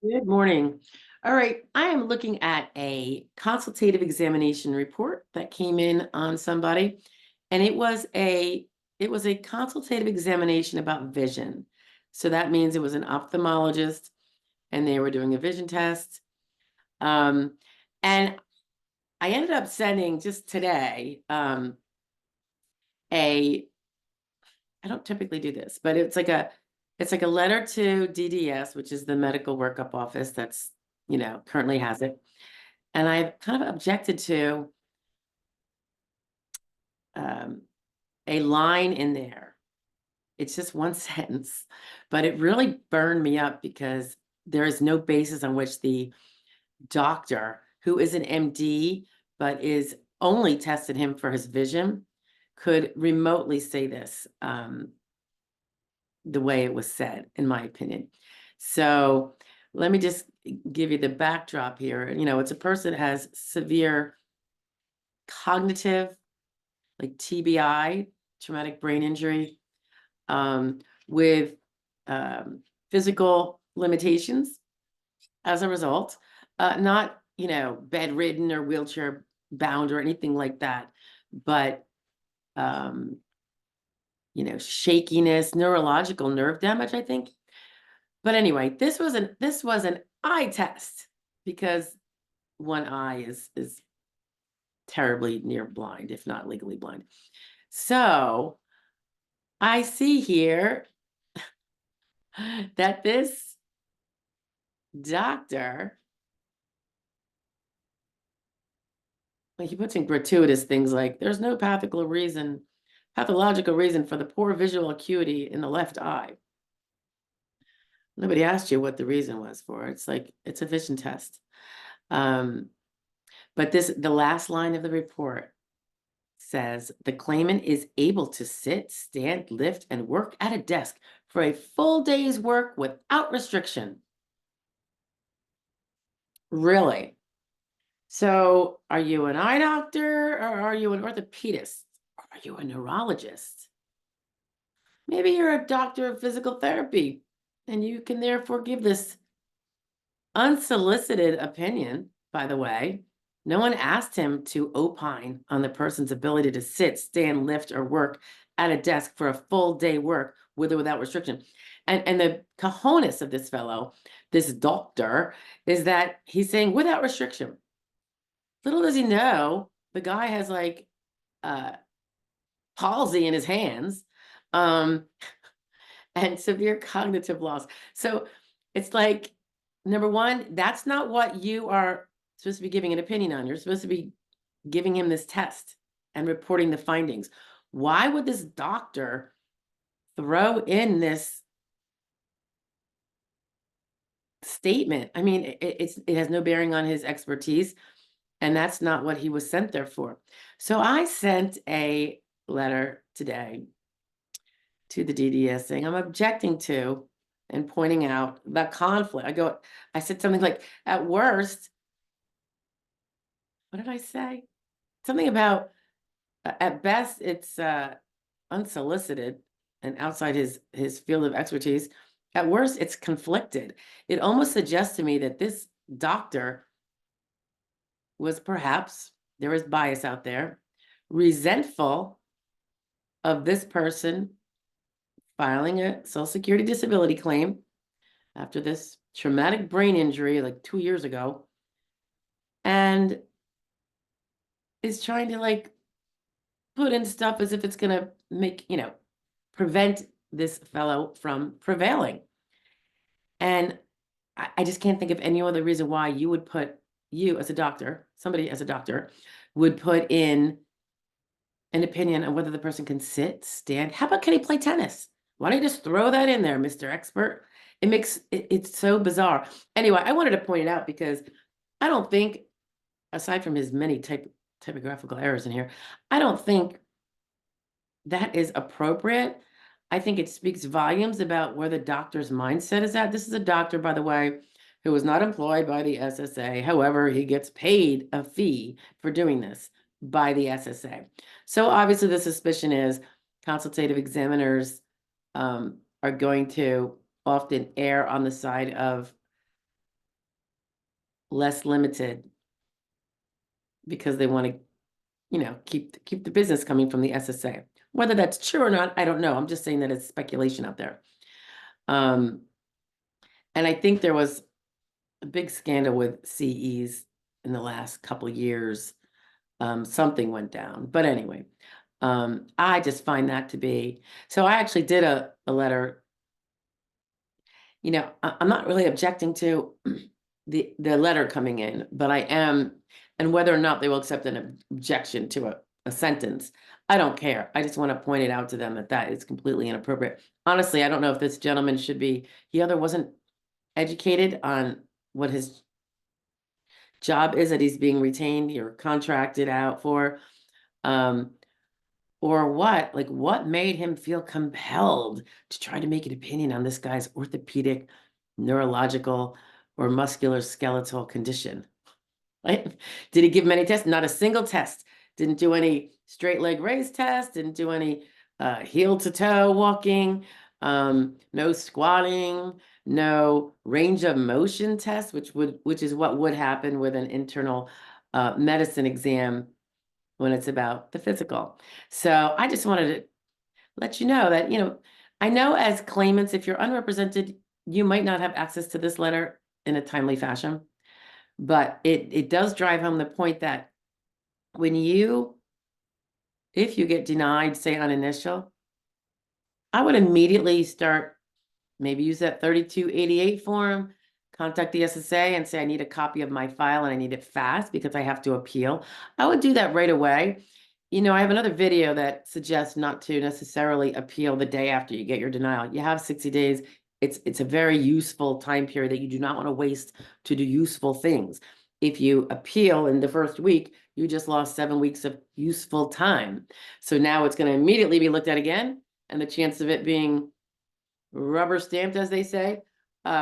Good morning. All right, I am looking at a consultative examination report that came in on somebody, and it was a consultative examination about vision. So that means it was an ophthalmologist, and they were doing a vision test. Um, and I ended up sending just today a I don't typically do this, but it's like a letter to DDS, which is the medical workup office that's, currently has it. And I kind of objected to um, a line in there. It's just one sentence, but it really burned me up because there is no basis on which the doctor, who is an MD, but is only tested him for his vision, could remotely say this the way it was said, in my opinion. So let me just give you the backdrop here. It's a person that has severe cognitive, like TBI, traumatic brain injury, with physical limitations as a result, not, bedridden or wheelchair bound or anything like that, but, um, shakiness, neurological nerve damage, I think. But anyway, this was an eye test because one eye is terribly near blind, if not legally blind. So I see here that this doctor, he puts in gratuitous things like there's no pathological reason for the poor visual acuity in the left eye. Nobody asked you what the reason was for it. It's like it's a vision test. Um, but the last line of the report says the claimant is able to sit, stand, lift, and work at a desk for a full day's work without restriction. Really? So are you an eye doctor or are you an orthopedist? Or are you a neurologist? Maybe you're a doctor of physical therapy and you can therefore give this unsolicited opinion, by the way. No one asked him to opine on the person's ability to sit, stand, lift, or work at a desk for a full day work with or without restriction. And the cojones of this fellow, this doctor, is that he's saying without restriction. Little does he know, the guy has like uh, palsy in his hands, um, and severe cognitive loss. So it's like, number one, that's not what you are supposed to be giving an opinion on. You're supposed to be giving him this test and reporting the findings. Why would this doctor throw in this statement? I mean, it has no bearing on his expertise, and that's not what he was sent there for. So I sent a letter today to the DDS saying I'm objecting to and pointing out the conflict. I said something like, at worst, what did I say? Something about at best it's unsolicited and outside his field of expertise. At worst, it's conflicted. It almost suggests to me that this doctor was perhaps, there is bias out there, resentful of this person filing a Social Security disability claim after this traumatic brain injury like 2 years ago, and is trying to like put in stuff as if it's going to make, prevent this fellow from prevailing. And I just can't think of any other reason why you as a doctor, somebody as a doctor, would put in an opinion on whether the person can sit, stand. How about can he play tennis? Why don't you just throw that in there, Mr. Expert? It's so bizarre. Anyway, I wanted to point it out because I don't think, aside from his many typographical errors in here, I don't think that is appropriate. I think it speaks volumes about where the doctor's mindset is at. This is a doctor, by the way, who was not employed by the SSA. However, he gets paid a fee for doing this by the SSA. So obviously the suspicion is consultative examiners are going to often err on the side of less limited because they want to, keep the business coming from the SSA. Whether that's true or not, I don't know. I'm just saying that it's speculation out there. And I think there was a big scandal with CEs in the last couple of years. Something went down, but anyway, I just find that to be, so I actually did a letter. I'm not really objecting to the letter coming in, but I am, and whether or not they will accept an objection to a sentence, I don't care. I just want to point it out to them that is completely inappropriate. Honestly, I don't know if this gentleman should be, he either wasn't educated on what his job is that he's being retained or contracted out for, or what, like what made him feel compelled to try to make an opinion on this guy's orthopedic, neurological, or musculoskeletal condition. Right? Did he give him any tests? Not a single test. Didn't do any straight leg raise test, didn't do any heel to toe walking, no squatting, no range of motion test, which is what would happen with an internal medicine exam when it's about the physical. So I just wanted to let you know that, I know as claimants, if you're unrepresented, you might not have access to this letter in a timely fashion, but it does drive home the point that if you get denied, say on initial, I would immediately start, maybe use that 3288 form, contact the SSA and say, I need a copy of my file and I need it fast because I have to appeal. I would do that right away. I have another video that suggests not to necessarily appeal the day after you get your denial. You have 60 days. It's a very useful time period that you do not want to waste to do useful things. If you appeal in the first week, you just lost 7 weeks of useful time. So now it's going to immediately be looked at again, and the chance of it being rubber stamped, as they say,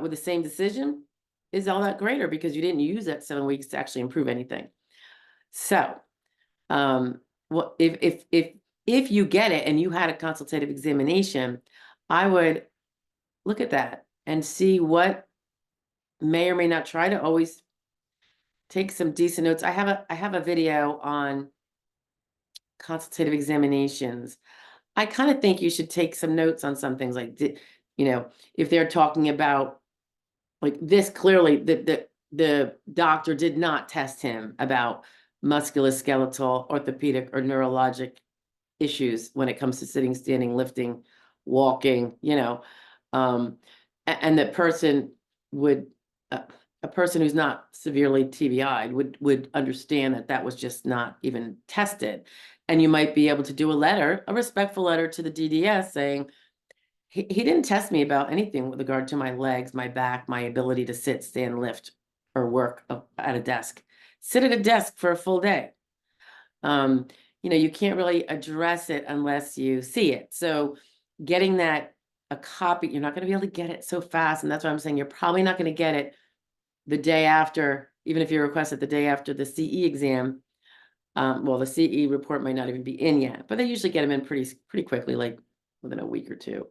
with the same decision is all that greater because you didn't use that 7 weeks to actually improve anything. So, well, if you get it and you had a consultative examination, I would look at that and see what may or may not try to always take some decent notes. I have a video on consultative examinations. I kind of think you should take some notes on some things like, if they're talking about like this, clearly the doctor did not test him about musculoskeletal, orthopedic, or neurologic issues when it comes to sitting, standing, lifting, walking, and that person would, a person who's not severely TBI'd would understand that was just not even tested. And you might be able to do a respectful letter to the DDS saying, he didn't test me about anything with regard to my legs, my back, my ability to sit, stand, lift, or work at a desk. Sit at a desk for a full day. You can't really address it unless you see it. So getting a copy, you're not going to be able to get it so fast. And that's why I'm saying you're probably not going to get it the day after, even if you request it the day after the CE exam. Well, the CE report might not even be in yet, but they usually get them in pretty quickly, like within a week or two.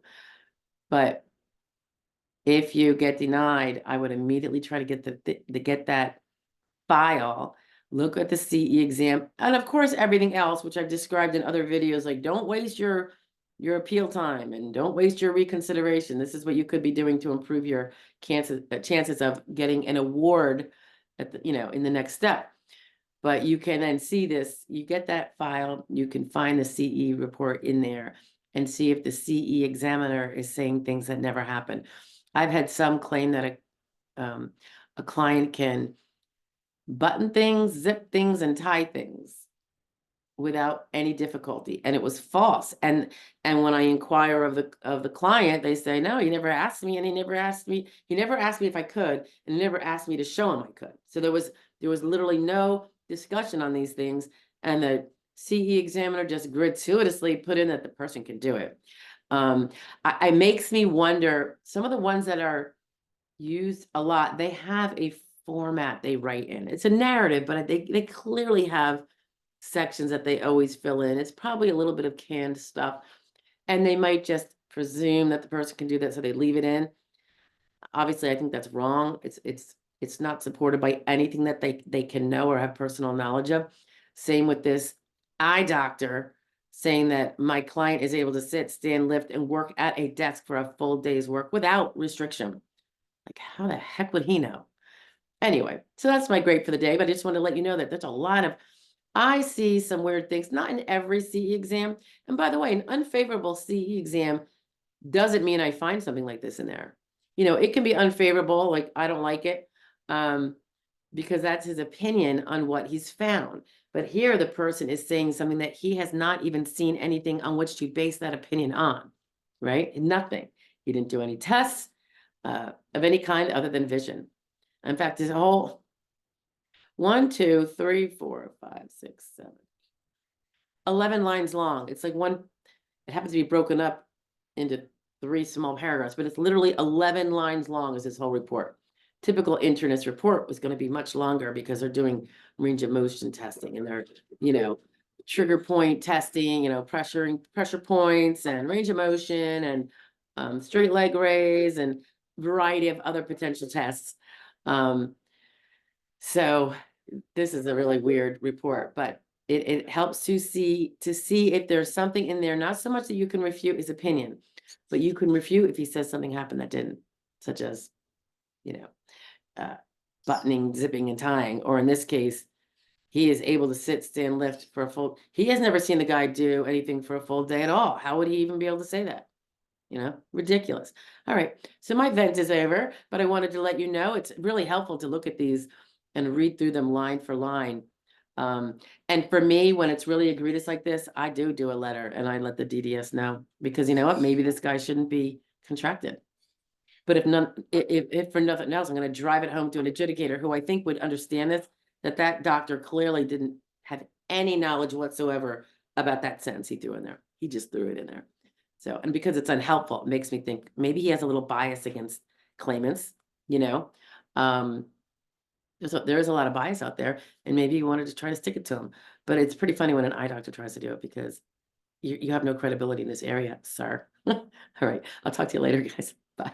But if you get denied, I would immediately try to get that file, look at the CE exam, and of course everything else, which I've described in other videos, like don't waste your appeal time and don't waste your reconsideration. This is what you could be doing to improve your chances of getting an award at in the next step. But you can then see this, you get that file, you can find the CE report in there and see if the CE examiner is saying things that never happened. I've had some claim that a client can button things, zip things, and tie things without any difficulty, and it was false. And when I inquire of the client, they say, no, he never asked me, and he never asked me if I could, and he never asked me to show him I could. So there was literally no discussion on these things, and the CE examiner just gratuitously put in that the person can do it. It makes me wonder, some of the ones that are used a lot, they have a format they write in. It's a narrative, but they clearly have sections that they always fill in. It's probably a little bit of canned stuff, and they might just presume that the person can do that, so they leave it in. Obviously, I think that's wrong. It's It's not supported by anything that they can know or have personal knowledge of. Same with this eye doctor saying that my client is able to sit, stand, lift, and work at a desk for a full day's work without restriction. Like, how the heck would he know? Anyway, so that's my grade for the day, but I just want to let you know that there's a lot of, I see some weird things, not in every CE exam. And by the way, an unfavorable CE exam doesn't mean I find something like this in there. You know, it can be unfavorable, like I don't like it, because that's his opinion on what he's found. But here the person is saying something that he has not even seen anything on which to base that opinion on, right? Nothing. He didn't do any tests of any kind other than vision. In fact, this whole 1, 2, 3, 4, 5, 6, 7, 11 lines long. It's like one, it happens to be broken up into 3 small paragraphs, but it's literally 11 lines long is this whole report. Typical internist report was going to be much longer because they're doing range of motion testing and they're, you know, trigger point testing, you know, pressure points and range of motion and straight leg raise and variety of other potential tests. So this is a really weird report, but it helps to see if there's something in there, not so much that you can refute his opinion, but you can refute if he says something happened that didn't, such as, you know, buttoning, zipping, and tying, or in this case, he is able to sit, stand, lift for a full, he has never seen the guy do anything for a full day at all. How would he even be able to say that? You know, ridiculous. All right, so my vent is over, but I wanted to let you know it's really helpful to look at these and read through them line for line. And for me, when it's really egregious like this, I do a letter and I let the DDS know, because you know what, maybe this guy shouldn't be contracted. But if for nothing else, I'm going to drive it home to an adjudicator who I think would understand this, that doctor clearly didn't have any knowledge whatsoever about that sentence he threw in there. He just threw it in there. So, and because it's unhelpful, it makes me think maybe he has a little bias against claimants, you know. There is a lot of bias out there, and maybe he wanted to try to stick it to him. But it's pretty funny when an eye doctor tries to do it, because you have no credibility in this area, sir. All right, I'll talk to you later, guys. Bye.